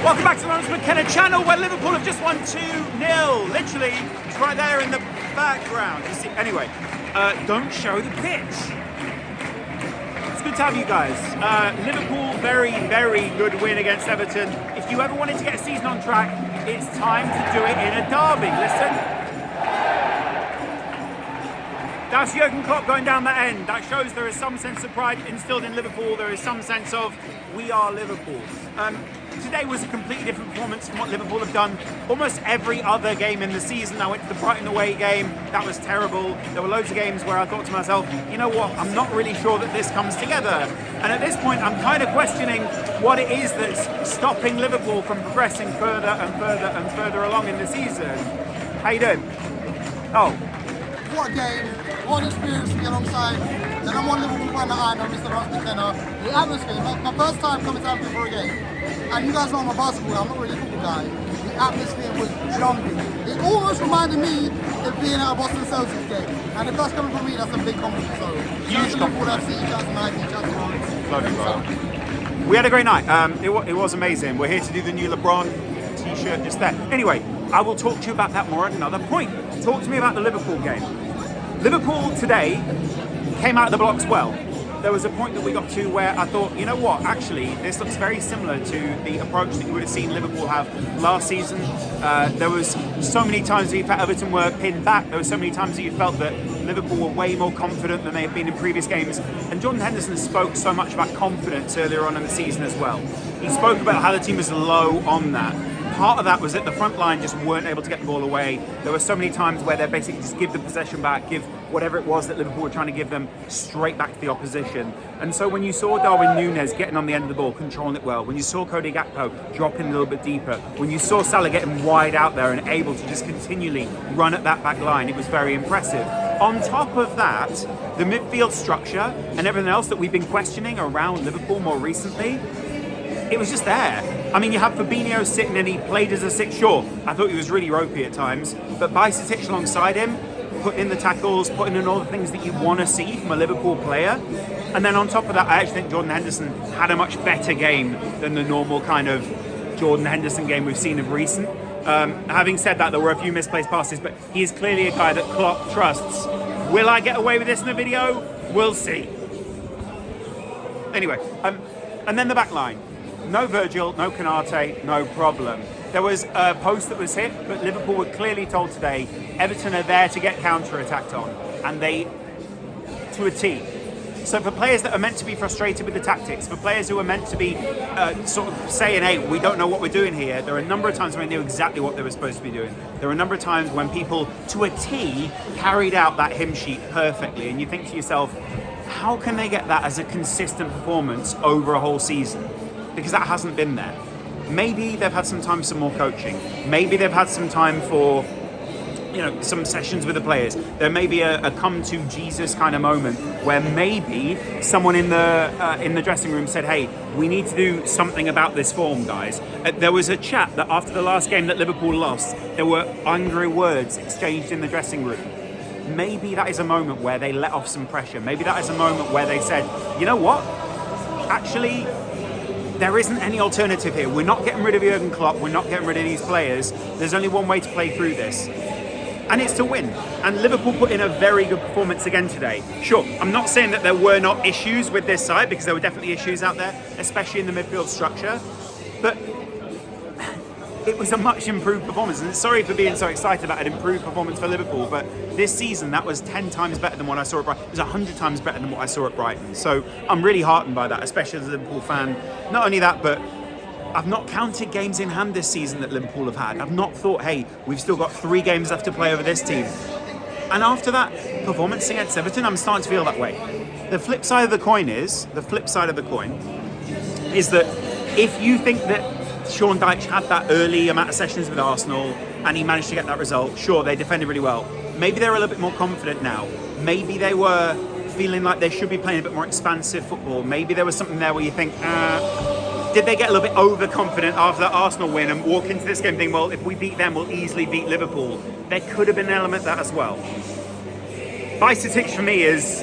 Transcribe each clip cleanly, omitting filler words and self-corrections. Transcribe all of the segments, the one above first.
Welcome back to the Laurence Mckenna channel, where Liverpool have just won 2-0. Literally, it's right there in the background. You see, anyway, don't show the pitch. It's good to have you guys. Liverpool, very, very good win against Everton. If you ever wanted to get a season on track, it's time to do it in a derby. Listen. That's Jurgen Klopp going down the end. That shows there is some sense of pride instilled in Liverpool. There is some sense of, we are Liverpool. Today was a completely different performance from what Liverpool have done almost every other game in the season. I went to the Brighton away game. That was terrible. There were loads of games where I thought to myself, you know what, I'm not really sure that this comes together. And at this point, I'm kind of questioning what it is that's stopping Liverpool from progressing further and further and further along in the season. How you doing? Oh. What a game, what an experience to be alongside the number one Liverpool fan that I know, Mr. Laurence Mckenna. The atmosphere, my first time coming to Anfield for a game, and you guys know I'm a basketball guy, I'm not really a football guy. The atmosphere was jumping. It almost reminded me of being at a Boston Celtics game. And if that's coming from me, that's a big compliment. So, huge compliment. FC, shout to Nike, shout to Laurence. We had a great night. It was amazing. We're here to do the new LeBron t-shirt just there. Anyway, I will talk to you about that more at another point. Talk to me about the Liverpool game. Liverpool today came out of the blocks well. There was a point that we got to where I thought, you know what, actually, this looks very similar to the approach that you would have seen Liverpool have last season. There was so many times that you felt Everton were pinned back. There were so many times that you felt that Liverpool were way more confident than they have been in previous games. And Jordan Henderson spoke so much about confidence earlier on in the season as well. He spoke about how the team was low on that. Part of that was that the front line just weren't able to get the ball away. There were so many times where they basically just give the possession back, give whatever it was that Liverpool were trying to give them straight back to the opposition. And so when you saw Darwin Núñez getting on the end of the ball, controlling it well, when you saw Cody Gakpo dropping a little bit deeper, when you saw Salah getting wide out there and able to just continually run at that back line, it was very impressive. On top of that, the midfield structure and everything else that we've been questioning around Liverpool more recently, it was just there. I mean, you have Fabinho sitting and he played as a six. Sure, I thought he was really ropey at times, but Bajcetic alongside him, putting in the tackles, putting in all the things that you want to see from a Liverpool player. And then on top of that, I actually think Jordan Henderson had a much better game than the normal kind of Jordan Henderson game we've seen of recent. Having said that, there were a few misplaced passes, but he is clearly a guy that Klopp trusts. Will I get away with this in the video? We'll see. Anyway, and then the back line. No Virgil, no Canate, no problem. There was a post that was hit, but Liverpool were clearly told today, Everton are there to get counter-attacked on, and they, to a T. So for players that are meant to be frustrated with the tactics, for players who are meant to be sort of saying, hey, we don't know what we're doing here, there are a number of times when they knew exactly what they were supposed to be doing. There are a number of times when people, to a T, carried out that hymn sheet perfectly, and you think to yourself, how can they get that as a consistent performance over a whole season? Because that hasn't been there. Maybe they've had some time for some more coaching. Maybe they've had some time for, some sessions with the players. There may be a come to Jesus kind of moment where maybe someone in the dressing room said, hey, we need to do something about this form, guys. There was a chat that after the last game that Liverpool lost, there were angry words exchanged in the dressing room. Maybe that is a moment where they let off some pressure. Maybe that is a moment where they said, you know what? Actually, there isn't any alternative here. We're not getting rid of Jurgen Klopp. We're not getting rid of these players. There's only one way to play through this, and it's to win. And Liverpool put in a very good performance again today. Sure, I'm not saying that there were not issues with this side, because there were definitely issues out there, especially in the midfield structure, but it was a much improved performance. And sorry for being so excited about an improved performance for Liverpool, but this season that was 10 times better than what I saw at Brighton. It was 100 times better than what I saw at Brighton. So I'm really heartened by that, especially as a Liverpool fan. Not only that, but I've not counted games in hand this season that Liverpool have had. I've not thought, hey, we've still got 3 games left to play over this team. And after that performance against Everton, I'm starting to feel that way. The flip side of the coin is that if you think that Sean Dyche had that early amount of sessions with Arsenal and he managed to get that result, sure, they defended really well. Maybe they're a little bit more confident now. Maybe they were feeling like they should be playing a bit more expansive football. Maybe there was something there where you think, did they get a little bit overconfident after that Arsenal win and walk into this game thinking, well, if we beat them, we'll easily beat Liverpool? There could have been an element of that as well. Bajcetic for me is,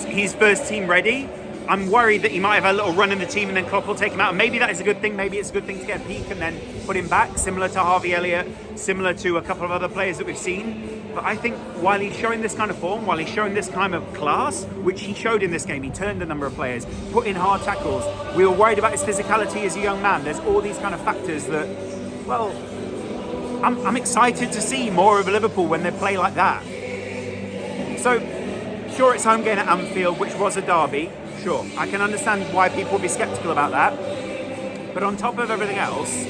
he's first team ready. I'm worried that he might have a little run in the team and then Klopp will take him out. And maybe that is a good thing. Maybe it's a good thing to get a peak and then put him back, similar to Harvey Elliott, similar to a couple of other players that we've seen. But I think while he's showing this kind of form, while he's showing this kind of class, which he showed in this game, he turned a number of players, put in hard tackles. We were worried about his physicality as a young man. There's all these kind of factors that, well, I'm excited to see more of Liverpool when they play like that. So, sure, it's home game at Anfield, which was a derby. Sure, I can understand why people would be sceptical about that. But on top of everything else,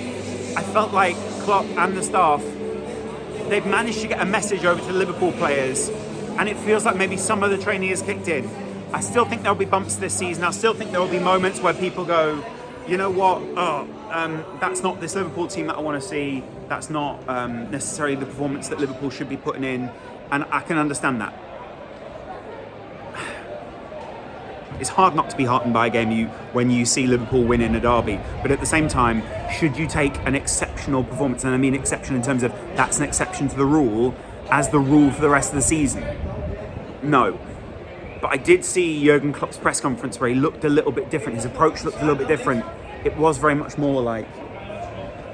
I felt like Klopp and the staff, they've managed to get a message over to the Liverpool players, and it feels like maybe some of the training has kicked in. I still think there'll be bumps this season. I still think there will be moments where people go, you know what, that's not this Liverpool team that I want to see. That's not necessarily the performance that Liverpool should be putting in, and I can understand that. It's hard not to be heartened by a game when you see Liverpool win in a derby. But at the same time, should you take an exceptional performance, and I mean exception in terms of that's an exception to the rule, as the rule for the rest of the season? No. But I did see Jurgen Klopp's press conference where he looked a little bit different. His approach looked a little bit different. It was very much more like...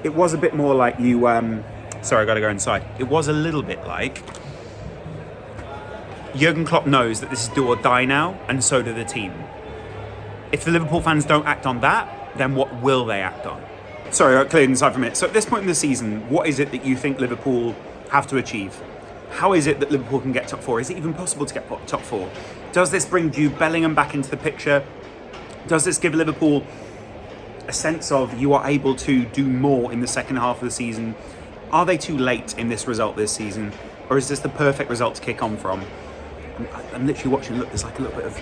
It was a bit more like you... Sorry, I got to go inside. It was a little bit like... Jurgen Klopp knows that this is do or die now, and so do the team. If the Liverpool fans don't act on that, then what will they act on? Sorry, I cleared inside for a minute. So at this point in the season, what is it that you think Liverpool have to achieve? How is it that Liverpool can get top four? Is it even possible to get top four? Does this bring Jude Bellingham back into the picture? Does this give Liverpool a sense of you are able to do more in the second half of the season? Are they too late in this result this season? Or is this the perfect result to kick on from? I'm literally watching, look, there's like a little bit of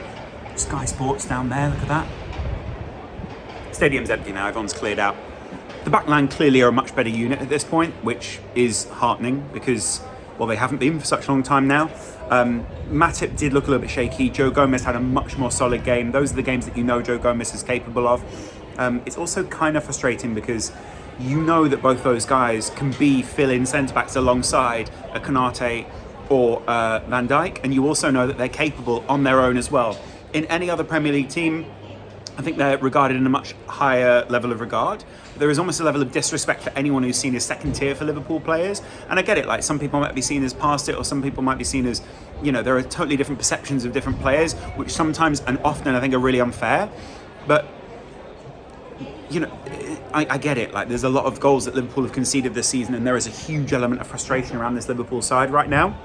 Sky Sports down there, look at that. Stadium's empty now, everyone's cleared out. The back line clearly are a much better unit at this point, which is heartening because, well, they haven't been for such a long time now. Matip did look a little bit shaky. Joe Gomez had a much more solid game. Those are the games that you know Joe Gomez is capable of. It's also kind of frustrating because you know that both those guys can be fill-in centre-backs alongside a Konate or Van Dijk, and you also know that they're capable on their own as well. In any other Premier League team, I think they're regarded in a much higher level of regard. There is almost a level of disrespect for anyone who's seen as second tier for Liverpool players, and I get it, like some people might be seen as past it, or some people might be seen as, you know, there are totally different perceptions of different players, which sometimes and often I think are really unfair. But you know, I get it, like there's a lot of goals that Liverpool have conceded this season, and there is a huge element of frustration around this Liverpool side right now.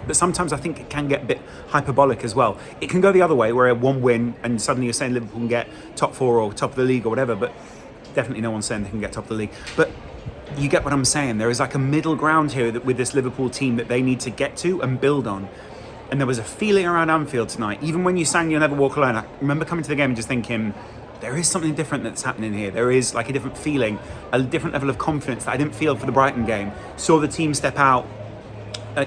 But sometimes I think it can get a bit hyperbolic as well. It can go the other way, where one win and suddenly you're saying Liverpool can get top four or top of the league or whatever, but definitely no one's saying they can get top of the league. But you get what I'm saying. There is like a middle ground here that with this Liverpool team that they need to get to and build on. And there was a feeling around Anfield tonight, even when you sang You'll Never Walk Alone, I remember coming to the game and just thinking, there is something different that's happening here. There is like a different feeling, a different level of confidence that I didn't feel for the Brighton game. Saw the team step out.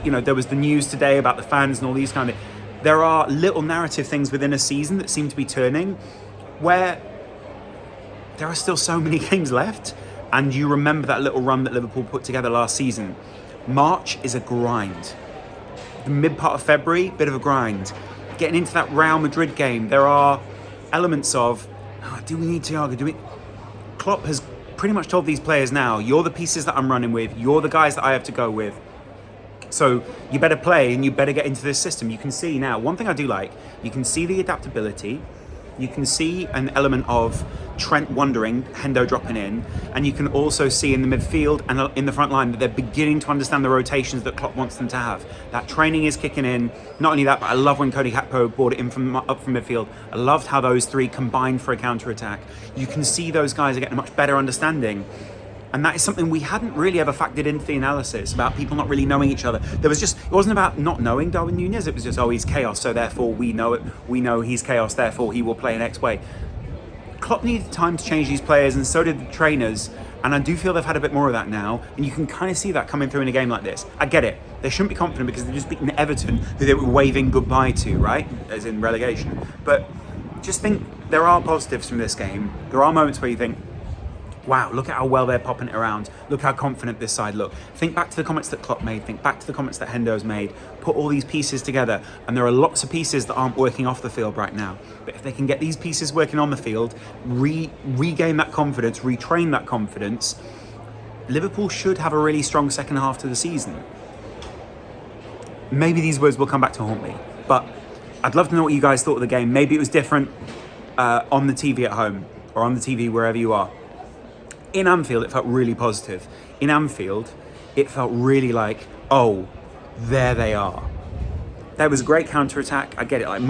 You know, there was the news today about the fans and all these kind of... There are little narrative things within a season that seem to be turning where there are still so many games left, and you remember that little run that Liverpool put together last season. March is a grind. The mid part of February, bit of a grind. Getting into that Real Madrid game, there are elements of, do we need Thiago? Do we... Klopp has pretty much told these players now, you're the pieces that I'm running with, you're the guys that I have to go with. So you better play and you better get into this system. You can see now, one thing I do like, you can see the adaptability, you can see an element of Trent wandering, Hendo dropping in, and you can also see in the midfield and in the front line that they're beginning to understand the rotations that Klopp wants them to have. That training is kicking in. Not only that, but I love when Cody Gakpo brought it in up from midfield. I loved how those three combined for a counter-attack. You can see those guys are getting a much better understanding. And that is something we hadn't really ever factored into the analysis about people not really knowing each other. There was just, it wasn't about not knowing Darwin Núñez. It was just, oh, he's chaos, so therefore we know it. We know he's chaos, therefore he will play in X way. Klopp needed time to change these players, and so did the trainers. And I do feel they've had a bit more of that now. And you can kind of see that coming through in a game like this. I get it. They shouldn't be confident because they've just beaten Everton, who they were waving goodbye to, right? As in relegation. But just think there are positives from this game. There are moments where you think, wow, look at how well they're popping it around. Look how confident this side look. Think back to the comments that Klopp made. Think back to the comments that Hendo's made. Put all these pieces together. And there are lots of pieces that aren't working off the field right now. But if they can get these pieces working on the field, regain that confidence, retrain that confidence, Liverpool should have a really strong second half to the season. Maybe these words will come back to haunt me. But I'd love to know what you guys thought of the game. Maybe it was different on the TV at home or on the TV wherever you are. In Anfield, it felt really positive. In Anfield, it felt really like, oh, there they are. There was a great counter-attack. I get it, like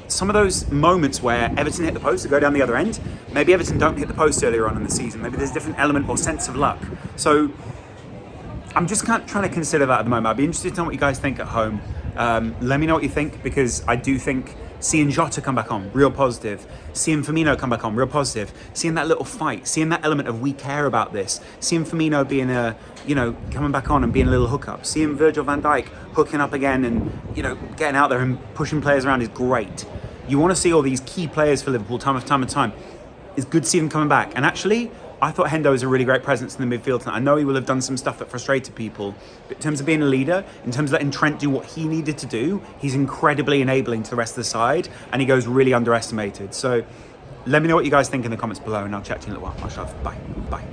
some of those moments where Everton hit the post to go down the other end, maybe Everton don't hit the post earlier on in the season. Maybe there's a different element or sense of luck. So I'm just kind of trying to consider that at the moment. I'd be interested to know what you guys think at home. Let me know what you think, because I do think seeing Jota come back on, real positive. Seeing Firmino come back on, real positive. Seeing that little fight, seeing that element of we care about this. Seeing Firmino being coming back on and being a little hookup. Seeing Virgil van Dijk hooking up again and, getting out there and pushing players around is great. You want to see all these key players for Liverpool time and time. It's good to see them coming back. And actually, I thought Hendo was a really great presence in the midfield tonight. I know he will have done some stuff that frustrated people, but in terms of being a leader, in terms of letting Trent do what he needed to do, he's incredibly enabling to the rest of the side, and he goes really underestimated. So let me know what you guys think in the comments below, and I'll chat to you in a little while. Much love. Bye.